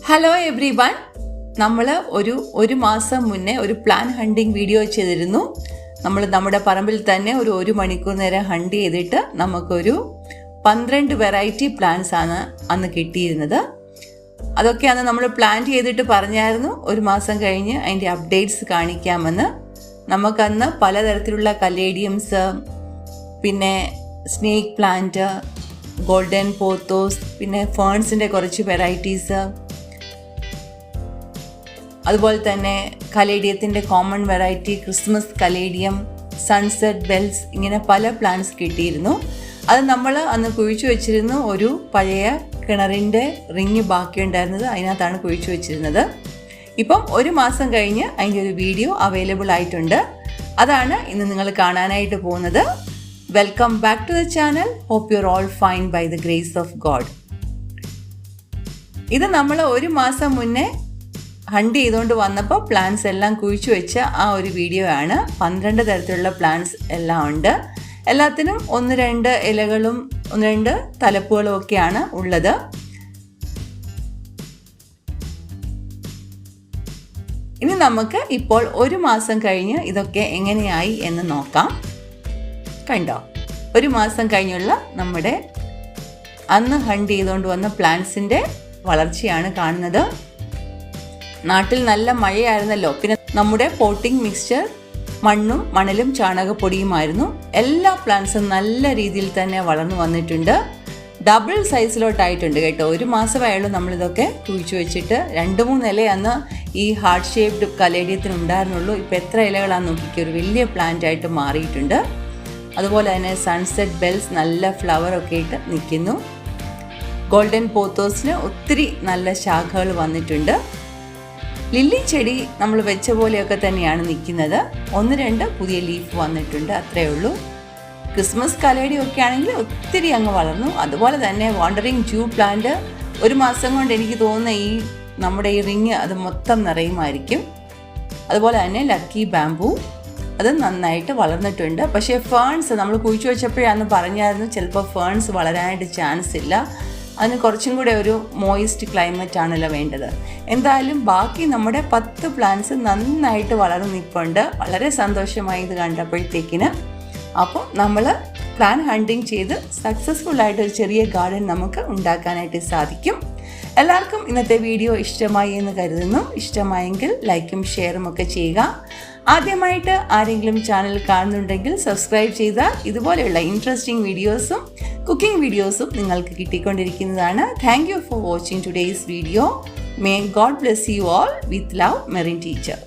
Hello every one, നമ്മൾ ഒരു മാസം മുന്നേ ഒരു പ്ലാൻ ഹണ്ടിങ് വീഡിയോ ചെയ്തിരുന്നു. നമ്മൾ നമ്മുടെ പറമ്പിൽ തന്നെ ഒരു മണിക്കൂർ നേരം ഹണ്ട് ചെയ്തിട്ട് നമുക്കൊരു 12 വെറൈറ്റി പ്ലാന്റ്സ് ആണ് അന്ന് കിട്ടിയിരുന്നത്. അതൊക്കെയാണ് നമ്മൾ പ്ലാൻ ചെയ്തിട്ട് പറഞ്ഞായിരുന്നു ഒരു മാസം കഴിഞ്ഞ് അതിൻ്റെ അപ്ഡേറ്റ്സ് കാണിക്കാമെന്ന്. നമുക്കന്ന് പലതരത്തിലുള്ള കലേഡിയംസ്, പിന്നെ സ്നേക്ക് പ്ലാന്റ്, ഗോൾഡൻ പോത്തോസ്, പിന്നെ ഫേൺസിൻ്റെ കുറച്ച് വെറൈറ്റീസ്, അതുപോലെ തന്നെ കലേഡിയത്തിൻ്റെ common variety Christmas caladium, sunset bells, ഇങ്ങനെ പല പ്ലാന്റ്സ് കിട്ടിയിരുന്നു. അത് നമ്മൾ അന്ന് കുഴിച്ചു വെച്ചിരുന്നു. ഒരു പഴയ കിണറിൻ്റെ റിങ് ബാക്കിയുണ്ടായിരുന്നത്, അതിനകത്താണ് കുഴിച്ചു വെച്ചിരുന്നത്. ഇപ്പം ഒരു മാസം കഴിഞ്ഞ് അതിൻ്റെ ഒരു വീഡിയോ അവൈലബിൾ ആയിട്ടുണ്ട്. അതാണ് ഇന്ന് നിങ്ങൾ കാണാനായിട്ട് പോകുന്നത്. Welcome back to the channel. Hope you are all fine by the grace of God. ഇത് നമ്മൾ ഒരു മാസം മുന്നേ ഹണ്ട് ചെയ്തുകൊണ്ട് വന്നപ്പോൾ പ്ലാന്റ്സ് എല്ലാം കുഴിച്ചു വെച്ച ആ ഒരു വീഡിയോ ആണ്. 12 തരത്തിലുള്ള പ്ലാന്റ്സ് എല്ലാം ഉണ്ട്. എല്ലാത്തിനും 1-2 ഇലകളും 1-2 തലപ്പുകളും ഒക്കെയാണ് ഉള്ളത്. ഇനി നമുക്ക് ഇപ്പോൾ ഒരു മാസം കഴിഞ്ഞ് ഇതൊക്കെ എങ്ങനെയായി എന്ന് നോക്കാം. കണ്ടോ, ഒരു മാസം കഴിഞ്ഞുള്ള നമ്മുടെ അന്ന് ഹണ്ട് ചെയ്തുകൊണ്ട് വന്ന പ്ലാന്റ്സിൻ്റെ വളർച്ചയാണ് കാണുന്നത്. നാട്ടിൽ നല്ല മഴയായിരുന്നല്ലോ. പിന്നെ നമ്മുടെ പോട്ടിംഗ് മിക്സ്ചർ മണ്ണും മണലും ചാണകപ്പൊടിയുമായിരുന്നു. എല്ലാ പ്ലാന്റ്സും നല്ല രീതിയിൽ തന്നെ വളർന്നു വന്നിട്ടുണ്ട്. ഡബിൾ സൈസിലോട്ടായിട്ടുണ്ട് കേട്ടോ. ഒരു മാസമായുള്ളൂ നമ്മളിതൊക്കെ കുഴിച്ചു വെച്ചിട്ട്. 2-3 ഇലയാണ് ഈ ഹാർട്ട് ഷേപ്ഡ് കലേഡിയത്തിന് ഉണ്ടായിരുന്നുള്ളൂ. ഇപ്പം എത്ര ഇലകളാണെന്ന് നോക്കിക്കുക, ഒരു വലിയ പ്ലാന്റ് ആയിട്ട് മാറിയിട്ടുണ്ട്. അതുപോലെ തന്നെ സൺസെറ്റ് ബെൽസ് നല്ല ഫ്ലവറൊക്കെ ഇട്ട് നിൽക്കുന്നു. ഗോൾഡൻ പോത്തോസിന് ഒത്തിരി നല്ല ശാഖകൾ വന്നിട്ടുണ്ട്. ലില്ലി ചെടി നമ്മൾ വെച്ച പോലെയൊക്കെ തന്നെയാണ് നിൽക്കുന്നത്. 1-2 പുതിയ ലീഫ് വന്നിട്ടുണ്ട്, അത്രയേ ഉള്ളൂ. ക്രിസ്മസ് കലേഡിയൊക്കെ ആണെങ്കിൽ ഒത്തിരി അങ്ങ് വളർന്നു. അതുപോലെ തന്നെ വാണ്ടറിങ് ജൂ പ്ലാന്റ് ഒരു മാസം കൊണ്ട് എനിക്ക് തോന്നുന്ന നമ്മുടെ ഈ റിങ് അത് മൊത്തം നിറയുമായിരിക്കും. അതുപോലെ തന്നെ ലക്കി ബാംബു അത് നന്നായിട്ട് വളർന്നിട്ടുണ്ട്. പക്ഷേ ഫേൺസ് നമ്മൾ കുഴിച്ചു വെച്ചപ്പോഴാന്ന് പറഞ്ഞായിരുന്നു ചിലപ്പോൾ ഫേൺസ് വളരാനായിട്ട് ചാൻസ് ഇല്ല. അതിന് കുറച്ചും കൂടെ ഒരു മോയിസ്റ്റ് ക്ലൈമറ്റ് ആണല്ലോ വേണ്ടത്. എന്തായാലും ബാക്കി നമ്മുടെ 10 പ്ലാന്റ്സ് നന്നായിട്ട് വളർന്നു നിൽപ്പുണ്ട്. വളരെ സന്തോഷമായി ഇത് കണ്ടപ്പോഴത്തേക്കിന്. അപ്പോൾ നമ്മൾ പ്ലാൻ ഹണ്ടിങ് ചെയ്ത് സക്സസ്ഫുൾ ആയിട്ട് ഒരു ചെറിയ ഗാർഡൻ നമുക്ക് ഉണ്ടാക്കാനായിട്ട് സാധിക്കും. എല്ലാവർക്കും ഇന്നത്തെ വീഡിയോ ഇഷ്ടമായി എന്ന് കരുതുന്നു. ഇഷ്ടമായെങ്കിൽ ലൈക്കും ഷെയറും ഒക്കെ ചെയ്യുക. ആദ്യമായിട്ട് ആരെങ്കിലും ചാനൽ കാണുന്നുണ്ടെങ്കിൽ സബ്സ്ക്രൈബ് ചെയ്താൽ ഇതുപോലെയുള്ള ഇൻട്രസ്റ്റിംഗ് വീഡിയോസും കുക്കിംഗ് വീഡിയോസും നിങ്ങൾക്ക് കിട്ടിക്കൊണ്ടിരിക്കുന്നതാണ്. Thank you for watching today's video. May God bless you all. With love, Merin teacher.